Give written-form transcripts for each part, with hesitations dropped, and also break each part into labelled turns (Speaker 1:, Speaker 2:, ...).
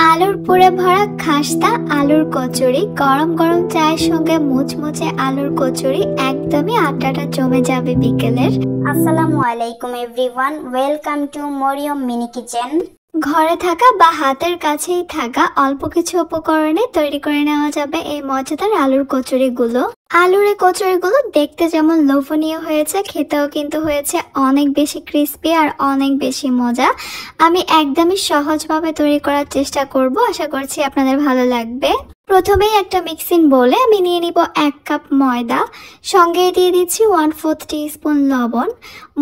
Speaker 1: আলুর পুরে ভরা খাস্তা আলুর কচুরি, গরম গরম চায়ের সঙ্গে মুচমুচে আলুর কচুরি, একদমই আড্ডাটা জমে যাবে বিকেলের।
Speaker 2: আসসালামু আলাইকুম everyone, welcome to Maryam mini kitchen.
Speaker 1: ঘরে থাকা বা হাতের কাছেই থাকা অল্প কিছু উপকরণে তৈরি করে নেওয়া যাবে এই মজাদার আলুর কচুরিগুলো। আলুর এই কচুরিগুলো দেখতে যেমন লোভনীয় হয়েছে, খেতেও কিন্তু হয়েছে অনেক বেশি ক্রিস্পি আর অনেক বেশি মজা। আমি একদমই সহজভাবে তৈরি করার চেষ্টা করব, আশা করছি আপনাদের ভালো লাগবে। প্রথমেই একটা মিক্সিং বোলে আমি নিয়ে নিব 1 কাপ ময়দা, সঙ্গে দিয়ে দিচ্ছি 1/4 টিস্পুন লবণ।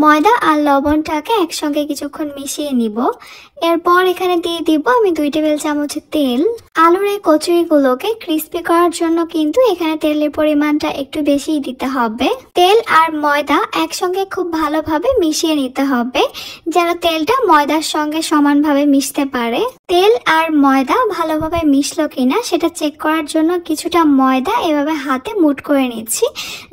Speaker 1: ময়দা আর লবণটাকে একসঙ্গে কিছুক্ষণ মিশিয়ে নিব। এরপর এখানে দিয়ে দিব আমি 2 টেবিল চামচ তেল। আলুর এই কচুরিগুলোকে ক্রিস্পি করার জন্য কিন্তু এখানে তেলের পরিমাণটা একটু বেশিই দিতে হবে। তেল আর ময়দা একসঙ্গে খুব ভালোভাবে মিশিয়ে নিতে হবে, যেন তেলটা ময়দার সঙ্গে সমানভাবে মিশতে পারে। তেল আর ময়দা ভালোভাবে মিশলো কিনা সেটা চেক করার জন্য কিছুটা ময়দা এভাবে হাতে মুঠ করে নিচ্ছি।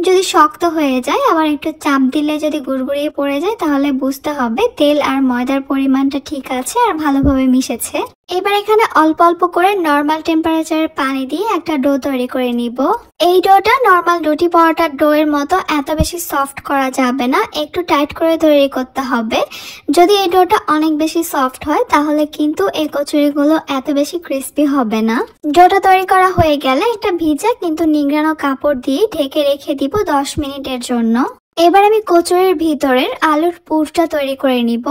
Speaker 1: যদি শক্ত হয়ে যায়, আবার একটু চাপ দিলে যদি গুড়গুড়িয়ে পড়ে যায়, তাহলে বুঝতে হবে তেল আর ময়দার পরিমাণটা ঠিক আছে আর ভালোভাবে মিশেছে। এবার এখানে অল্প অল্প করে নর্মাল টেম্পারেচারের পানি দিয়ে একটা ডো তৈরি করে নিব। এই ডোটা নর্মাল রুটি পরোটার ডো এর মতো এত বেশি সফট করা যাবে না, একটু টাইট করে তৈরি করতে হবে। যদি এই ডোটা অনেক বেশি সফট হয়, তাহলে কিন্তু এই কচুরিগুলো এত বেশি ক্রিস্পি হবে না। ডোটা তৈরি করা হয়ে গেলে একটা ভিজা কিন্তু নিংড়ানো কাপড় দিয়ে ঢেকে রেখে দিব 10 মিনিটের জন্য। এবার আমি কচুরির ভিতরের আলুর পুরটা তৈরি করে নিব।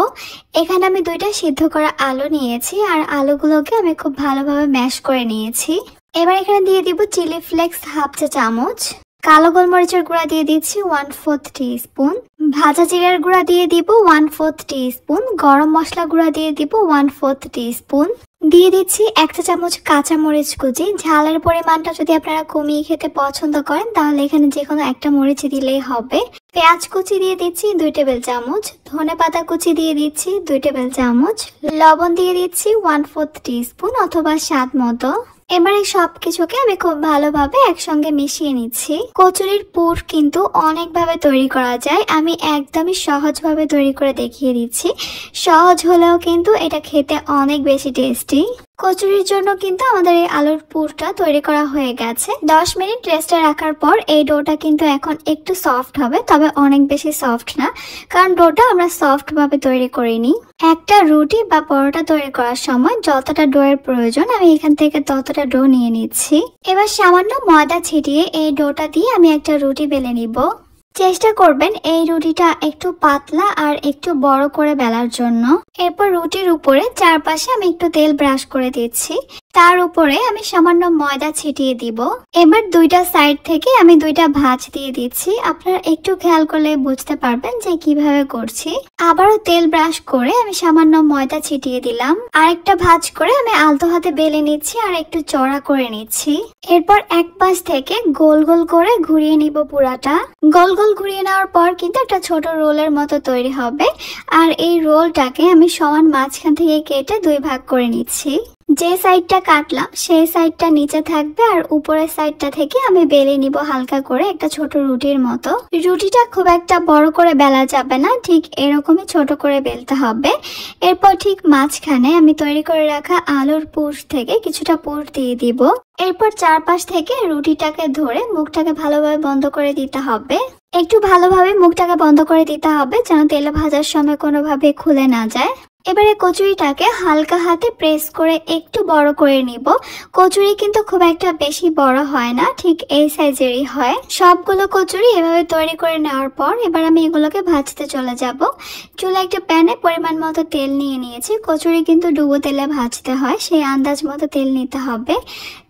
Speaker 1: এখানে আমি 2টা সিদ্ধ করা আলু নিয়েছি আর আলুগুলোকে আমি খুব ভালোভাবে ম্যাশ করে নিয়েছি। এবার এখানে দিয়ে দিব চিলি ফ্লেক্স 1/2 চা চামচ, কালো গোলমরিচের গুঁড়া দিয়ে দিচ্ছি 1/4 টিস্পুন, ভাজা জিরার গুঁড়া দিয়ে দিব 1/4 টিস্পুন, গরম মশলা গুঁড়া দিয়ে দিব 1/4 টিস্পুন, দিয়ে দিচ্ছি 1 চা চামচ কাঁচা মরিচ কুচি। ঝালের পরিমাণটা যদি আপনারা কমিয়ে খেতে পছন্দ করেন, তাহলে এখানে যে কোনো একটা মরিচ দিলেই হবে। পেঁয়াজ কুচি দিয়ে দিচ্ছি 2 টেবিল চামচ, ধনেপাতা কুচি দিয়ে দিচ্ছি 2 টেবিল চামচ, লবণ দিয়ে দিচ্ছি 1/4 টিস্পুন অথবা স্বাদ মতো। এবারে সবকিছুকে আমি খুব ভালোভাবে একসঙ্গে মিশিয়ে নিচ্ছি। কচুরির পুর কিন্তু অনেকভাবে তৈরি করা যায়, আমি একদমই সহজভাবে তৈরি করে দেখিয়ে দিচ্ছি। সহজ হলেও কিন্তু এটা খেতে অনেক বেশি টেস্টি। কচুরির জন্য কিন্তু আমাদের এই আলুর পুরটা তৈরি করা হয়ে গেছে। 10 মিনিট রেস্টে রাখার পর এই ডোটা কিন্তু এখন একটু সফট হবে, তবে অনেক বেশি সফট না, কারণ ডোটা আমরা সফট ভাবে তৈরি করিনি। একটা রুটি বা পরোটা তৈরি করার সময় যতটা ডো এর প্রয়োজন, আমি এখান থেকে ততটা ডো নিয়ে নিচ্ছি। এবার সামান্য ময়দা ছিটিয়ে এই ডোটা দিয়ে আমি একটা রুটি বেলে নিব। চেষ্টা করবেন এই রুটিটা একটু পাতলা আর একটু বড় করে বেলার জন্য। এরপর রুটির উপরে চারপাশে আমি একটু তেল ব্রাশ করে দিচ্ছি, তার উপরে আমি সামান্য ময়দা ছিটিয়ে দিব। এবার 2টা সাইড থেকে আমি 2টা ভাঁজ দিয়ে দিচ্ছি। আপনারা একটু খেয়াল করলে বুঝতে পারবেন যে কিভাবে করছি। আবারও তেল ব্রাশ করে আমি সামান্য ময়দা ছিটিয়ে দিলাম। আরেকটা ভাঁজ করে আমি আলতো হাতে বেলে নিচ্ছি আর একটু চড়া করে নিচ্ছি। এরপর এক পাশ থেকে গোল গোল করে ঘুরিয়ে নিব পুরাটা। গোল গোল ঘুরিয়ে নেওয়ার পর কিন্তু একটা ছোট রোলের মতো তৈরি হবে, আর এই রোলটাকে আমি সমান মাঝখান থেকে কেটে 2 ভাগ করে নিচ্ছি। যে সাইডটা কাটলাম সেই সাইডটা নিচে থাকবে, আর উপরের সাইডটা থেকে আমি বেলে নিব হালকা করে একটা ছোট রুটির মতো। রুটিটা খুব একটা বড় করে বেলা যাবে না, ঠিক এরকমই ছোট করে বেলতে হবে। এরপর ঠিক মাঝখানে আমি তৈরি করে রাখা আলুর পুর থেকে কিছুটা পুর দিয়ে দিব। এরপর চারপাশ থেকে রুটিটাকে ধরে মুখটাকে ভালোভাবে বন্ধ করে দিতে হবে। একটু ভালোভাবে মুখটাকে বন্ধ করে দিতে হবে, যেন তেলে ভাজার সময় কোনোভাবে খুলে না যায়। এবারে কচুরিটাকে হালকা হাতে প্রেস করে একটু বড় করে নিব। কচুরি কিন্তু খুব একটা বেশি বড় হয় না, ঠিক এই সাইজেরই হয়। সবগুলো কচুরি এভাবে তৈরি করে নেওয়ার পর এবার আমি এগুলোকে ভাজতে চলে যাব। চুলা একটা প্যানে পরিমাণ মতো তেল নিয়ে নিয়েছি। কচুরি কিন্তু ডুবো তেলে ভাজতে হয়, সেই আন্দাজ মতো তেল নিতে হবে।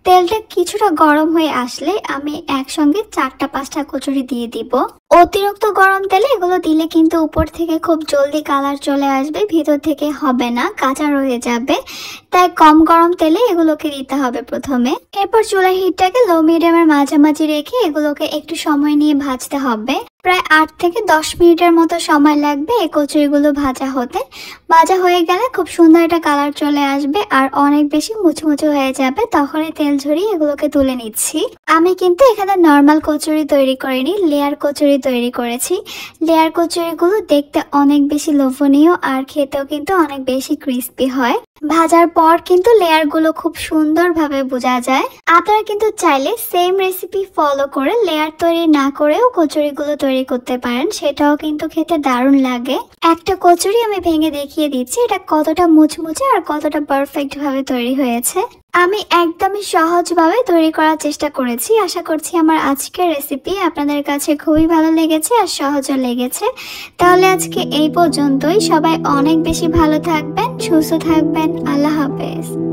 Speaker 1: তেলটা কিছুটা গরম হয়ে আসলে আমি একসঙ্গে 4টা-5টা কচুরি দিয়ে দিব। অতিরিক্ত গরম তেলে এগুলো দিলে কিন্তু উপর থেকে খুব জলদি কালার চলে আসবে, ভিতর থেকে হবে না, কাঁচা রয়ে যাবে। তাই কম গরম তেলে এগুলোকে দিতে হবে প্রথমে। এরপর চুলার হিটটাকে লো মিডিয়ামের মাঝামাঝি রেখে এগুলোকে একটু সময় নিয়ে ভাজতে হবে। প্রায় 8 থেকে 10 মিনিটের মতো সময় লাগবে এই কচুরিগুলো ভাজা হতে। ভাজা হয়ে গেলে খুব সুন্দর একটা কালার চলে আসবে আর অনেক বেশি মুচমুচে হয়ে যাবে, তখনই তেল ঝরিয়ে এগুলোকে তুলে নিচ্ছি। আমি কিন্তু এখানে নর্মাল কচুরি তৈরি করিনি, লেয়ার কচুরি তৈরি করেছি। লেয়ার কচুরিগুলো দেখতে অনেক বেশি লোভনীয় আর খেতেও কিন্তু অনেক বেশি ক্রিস্পি হয়। ভাজার পর কিন্তু লেয়ার গুলো খুব সুন্দরভাবে বোঝা যায়। আপনারা কিন্তু চাইলে সেম রেসিপি ফলো করে লেয়ার তৈরি না করেও কচুরিগুলো তৈরি করতে পারেন, সেটাও কিন্তু খেতে দারুণ লাগে। একটা কচুরি আমি ভেঙে দেখিয়ে দিচ্ছি এটা কতটা মুচমুচে আর কতটা পারফেক্ট ভাবে তৈরি হয়েছে। আমি একদমই সহজভাবে তৈরি করার চেষ্টা করেছি। আশা করছি আমার আজকের রেসিপি আপনাদের কাছে খুবই ভালো লেগেছে আর সহজও লেগেছে। তাহলে আজকে এই পর্যন্তই। সবাই অনেক বেশি ভালো থাকবেন, সুস্থ থাকবেন। আল্লাহ হাফেজ।